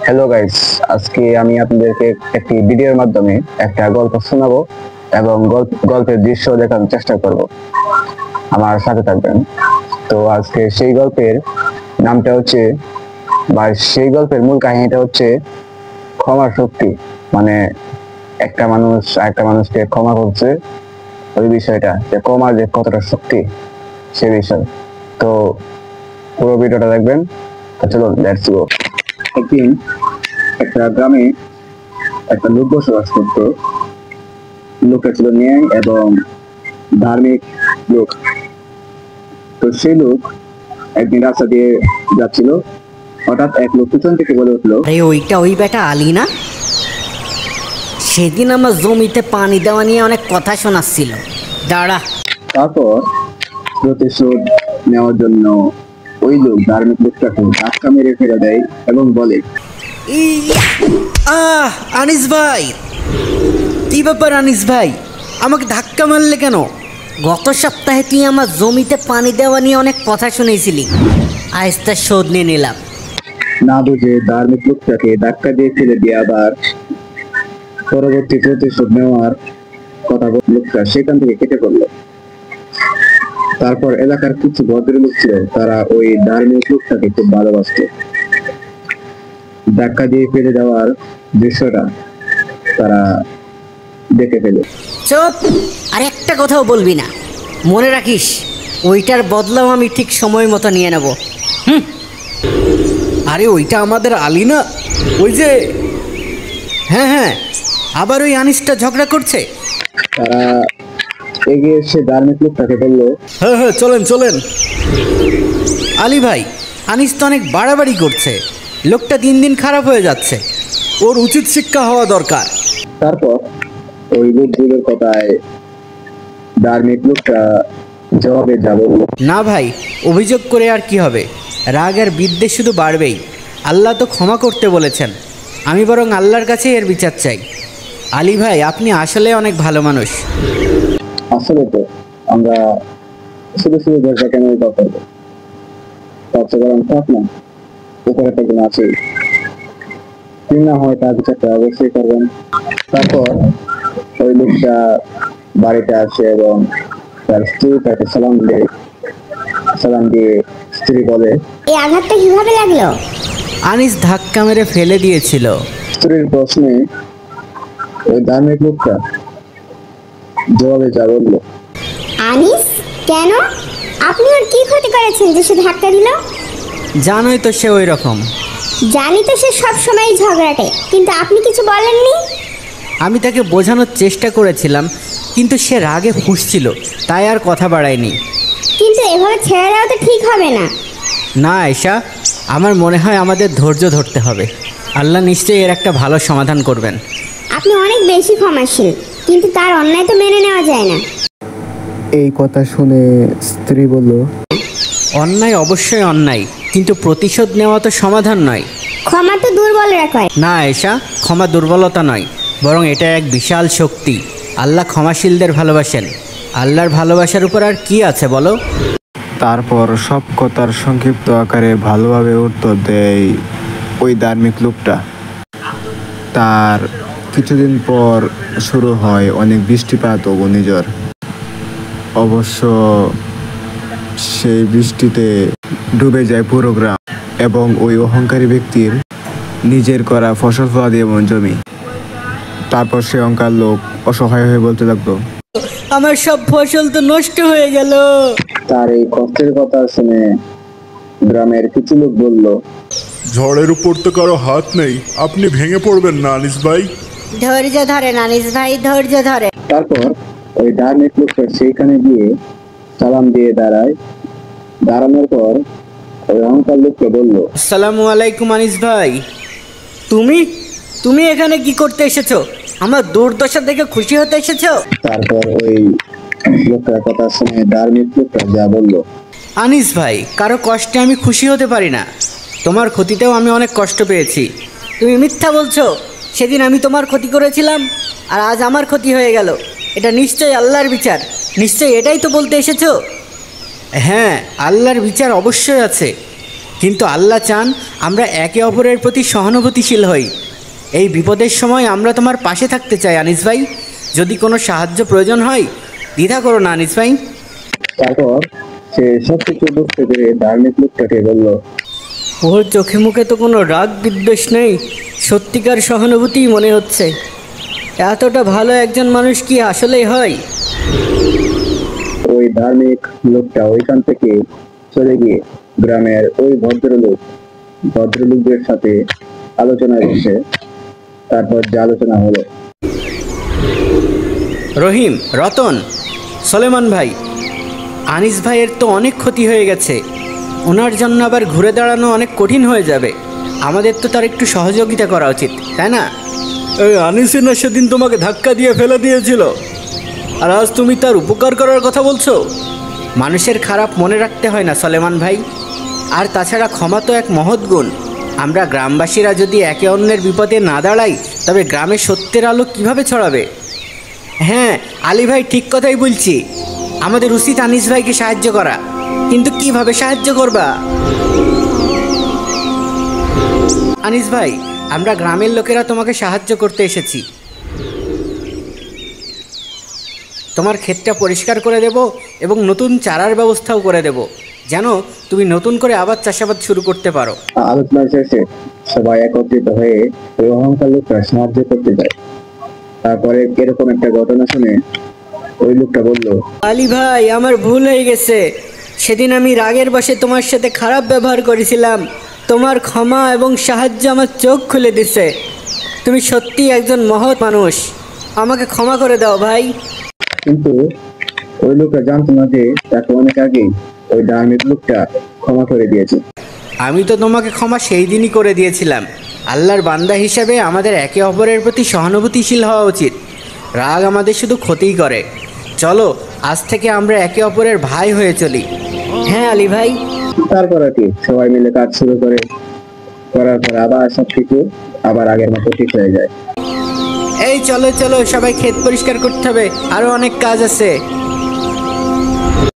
Hello guys, আজকে আমি আপনাদেরকে একটি ভিডিওর মাধ্যমে একটা গল্প শোনাবো এবং গল্পের দৃশ্য দেখানোর চেষ্টা করব। আমার সাথে থাকবেন। তো আজকে সেই গল্পের নামটা হচ্ছে বা সেই গল্পের মূল কাহিনীটা হচ্ছে ক্ষমার শক্তি। মানে একটা মানুষ আরেকটা মানুষকে ক্ষমা করছে, ওই বিষয়টা যে ক্ষমার যে কতটা শক্তি সে বিষয়। তো পুরো ভিডিওটা দেখবেন। তো চলুন, লেটস গো। একদিন একটা গ্রামে একটা লোক বসবাস করত। লোকটা ছিল ন্যায় এবং ধার্মিক লোক। তো সেই লোক একদিন রাস্তা দিয়ে যাচ্ছিল, হঠাৎ এক লোক পিছন থেকে বলে উঠলো, আরে ওইটা ওই বেটা আলী না? সেদিন আমার জমিতে পানি দেওয়া নিয়ে অনেক কথা শোনাচ্ছিল। দাঁড়া। তারপর প্রতিশোধ নেওয়ার জন্য ওই লোক ধার্মিক লোকটাকে ধাক্কা মেরে ফেলে দেয় এবং বলে, আনিস ভাই, কি ব্যাপার আনিস ভাই, আমাকে ধাক্কা মারলে কেন? গত সপ্তাহে তুই আমার জমিতে পানি দেওয়া নিয়ে অনেক কথা শুনেছিলি, আজ তার শোধ নিয়ে নিলাম। না বুঝে ধার্মিক লোকটাকে ধাক্কা দিয়ে ফেলে দিয়ে আবার পরবর্তী প্রতিশোধ নেওয়ার কথা লোকটা সেখান থেকে কেটে পড়লো। তারপর এলাকার কিছু ভদ্রলোক ছিল, তারা ওই ধার্মিক লোকটাকে খুব ভালোবাসত। ধাক্কা দিয়ে ফেলে দেওয়ার দৃশ্যটা তারা দেখে ফেলে। চুপ, আর একটা কথাও বলবি না, মনে রাখিস ওইটার বদলাও আমি ঠিক সময় মতো নিয়ে নেব। আরে ওইটা আমাদের আলী না? ওই যে, হ্যাঁ হ্যাঁ, আবার ওই আনিসটা ঝগড়া করছে। তারা এগিয়ে এসে ধার্মিক লোকটাকে বললো, হ্যাঁ হ্যাঁ, চলেন চলেন। আলী ভাই, আনিস তো অনেক বাড়াবাড়ি করছে, লোকটা দিন দিন খারাপ হয়ে যাচ্ছে, ওর উচিত শিক্ষা হওয়া দরকার। তারপর ওই লোকগুলোর কথায় ধার্মিক লোকটা জবাবে যা বললো, না ভাই, অভিযোগ করে আর কি হবে, রাগ আর বিদ্বেষ শুধু বাড়বেই। আল্লাহ তো ক্ষমা করতে বলেছেন, আমি বরং আল্লাহর কাছে এর বিচার চাই। আলী ভাই, আপনি আসলে অনেক ভালো মানুষ। আসলে তো আমরা শুধু শুধু দরজা কেন করবো, তার চেয়ে বরং থাক না, উপরে তো কোনো আছেই, কি না হয় তার বিচারটা অবশ্যই করবেন। তারপর ওই লোকটা বাড়িতে আসে এবং তার স্ত্রী তাকে সালাম দিয়ে স্ত্রী বলে, এই আঘাতটা কিভাবে লাগলো? আনিস ধাক্কা মেরে ফেলে দিয়েছিল। স্ত্রীর প্রশ্নে ওই ধার্মিক লোকটা জবাবে যা বললো, আনিস, কেন? আপনি ওর কি ক্ষতি করেছেন যে সে ধাক্কা দিল? জানোই তো সে ওই রকম। জানি তো সে সব সময় ঝগড়াটে, কিন্তু আপনি কিছু বলেননি। আমি তাকে বোঝানোর চেষ্টা করেছিলাম, কিন্তু সে রাগে ফুঁসছিল, তাই আর কথা বাড়ায়নি। কিন্তু এভাবে ছেড়ে দেওয়া তো ঠিক হবে না। না আয়েশা, আমার মনে হয় আমাদের ধৈর্য ধরতে হবে। আল্লাহ নিশ্চয়ই এর একটা ভালো সমাধান করবেন। আপনি অনেক বেশি ক্ষমাশীল, কিন্তু তার অন্যায় তো মেনে নেওয়া যায় না। এই কথা শুনে স্ত্রী বলল, অন্যায় অবশ্যই অন্যায়, কিন্তু প্রতিশোধ নেওয়া তো সমাধান নয়। ক্ষমা তো দুর্বলরা করে। না আয়েশা, ক্ষমা দুর্বলতা নয়, বরং এটা এক বিশাল শক্তি। আল্লাহ ক্ষমাশীলদের ভালোবাসেন। আল্লাহর ভালোবাসার উপর আর কি আছে বলো? তারপর সব কথার সংক্ষিপ্ত আকারে ভালোভাবে উত্তর দেয় ওই ধার্মিক লোকটা। তার কিছুদিন পর শুরু হয় অনেক বৃষ্টিপাত ও ঘূর্ণিঝড়। অবশ্য সেই বৃষ্টিতে ডুবে যায় পুরো গ্রাম এবং ওই অহংকারী ব্যক্তির নিজের করা ফসল ফলাদি এবং জমি। তারপর সে অহংকার লোক অসহায় হয়ে বলতে লাগলো, আমার সব ফসল তো নষ্ট হয়ে গেল। তার এই কষ্টের কথা শুনে গ্রামের কিছু লোক বলল, ঝড়ের উপর তো কারো হাত নেই, আপনি ভেঙে পড়বেন না আনিস ভাই। ধৈর্য ধরেন আনিস ভাই, ধৈর্য ধরে। তারপর ওই ধার্মিক লোকটা সেইখানে গিয়ে সালাম দিয়ে দাঁড়ানোর পর ওই অহংকার লোককে বলল, আসসালামু আলাইকুম আনিস ভাই। তুমি তুমি এখানে কি করতে এসেছো? আমার দুর্দশা দেখে খুশি হতে এসেছো? তারপর ওই লোকটার কথা শুনে ধার্মিক লোকটা যা বলল, আনিস ভাই, কারো কষ্টে আমি খুশি হতে পারি না। তোমার ক্ষতিতেও আমি অনেক কষ্ট পেয়েছি। তুমি মিথ্যা বলছো, সেদিন আমি তোমার ক্ষতি করেছিলাম আর আজ আমার ক্ষতি হয়ে গেল। এটা নিশ্চয়ই আল্লাহর বিচার, নিশ্চয়ই এটাই তো বলতে এসেছো। হ্যাঁ, আল্লাহর বিচার অবশ্যই আছে, কিন্তু আল্লাহ চান আমরা একে অপরের প্রতি সহানুভূতিশীল হই। এই বিপদের সময় আমরা তোমার পাশে থাকতে চাই আনিস ভাই। যদি কোনো সাহায্য প্রয়োজন হয় দ্বিধা করো না আনিস ভাই। তারপর সে সবকিছু বুঝতে পেরে ধার্মিক লোকটাকে বলল, ওর চোখে মুখে তো কোনো রাগ বিদ্বেষ নেই, সত্যিকার সহানুভূতিই মনে হচ্ছে। এতটা ভালো একজন মানুষ কি আসলেই হয়? ওই ধার্মিক লোকটা ওইখান থেকে চলে গিয়ে গ্রামের ওই ভদ্রলোকদের সাথে আলোচনায় বসে। তারপর যে আলোচনা হলো, রহিম, রতন, সলেমান ভাই, আনিস ভাইয়ের তো অনেক ক্ষতি হয়ে গেছে। ওনার জন্য আবার ঘুরে দাঁড়ানো অনেক কঠিন হয়ে যাবে। আমাদের তো তার একটু সহযোগিতা করা উচিত, তাই না? এই আনিসে না সেদিন তোমাকে ধাক্কা দিয়ে ফেলে দিয়েছিল, আর আজ তুমি তার উপকার করার কথা বলছো? মানুষের খারাপ মনে রাখতে হয় না সলেমান ভাই। আর তাছাড়া ক্ষমা তো এক মহৎ গুণ। আমরা গ্রামবাসীরা যদি একে অন্যের বিপদে না দাঁড়াই তবে গ্রামে সত্যের আলো কিভাবে ছড়াবে? হ্যাঁ, আলী ভাই ঠিক কথাই বলছি। আমাদের উচিত আনিস ভাইকে সাহায্য করা, কিন্তু কিভাবে সাহায্য করবা? আনিস ভাই, আমরা গ্রামের লোকেরা তোমাকে সাহায্য করতে এসেছি। তোমার ক্ষেতটা পরিষ্কার করে দেব এবং নতুন চারার ব্যবস্থাও করে দেব, যেন তুমি নতুন করে আবার চাষাবাদ শুরু করতে পারো। আলোচনা শেষে সবাই একত্রিত হয়ে ওই অহংকার লোকটা সাহায্য করতে যায়। তারপরে এরকম একটা ঘটনা শুনে ওই লোকটা বলল, আলী ভাই, আমার ভুল হয়ে গেছে। সেদিন আমি রাগের বশে তোমার সাথে খারাপ ব্যবহার করেছিলাম। তোমার ক্ষমা এবং সাহায্য আমার চোখ খুলে দিছে। তুমি সত্যি একজন মহৎ মানুষ। আমাকে ক্ষমা করে দাও ভাই। কিন্তু ওই লোকটা জানতো না যে তাকে অনেক আগেই ওই ধার্মিক লোকটা ক্ষমা করে দিয়েছে। আমি তো তোমাকে ক্ষমা সেই দিনই করে দিয়েছিলাম। আল্লাহর বান্দা হিসেবে আমাদের একে অপরের প্রতি সহানুভূতিশীল হওয়া উচিত। রাগ আমাদের শুধু ক্ষতিই করে। চলো আজ থেকে আমরা একে অপরের ভাই হয়ে চলি। হ্যাঁ আলী ভাই। তারপর আর কি সবাই মিলে কাজ শুরু করার পর আবার সবকিছু আবার আগের মতো ঠিক হয়ে যায়। এই চলো চলো, সবাই ক্ষেত পরিষ্কার করতে হবে, আরো অনেক কাজ আছে।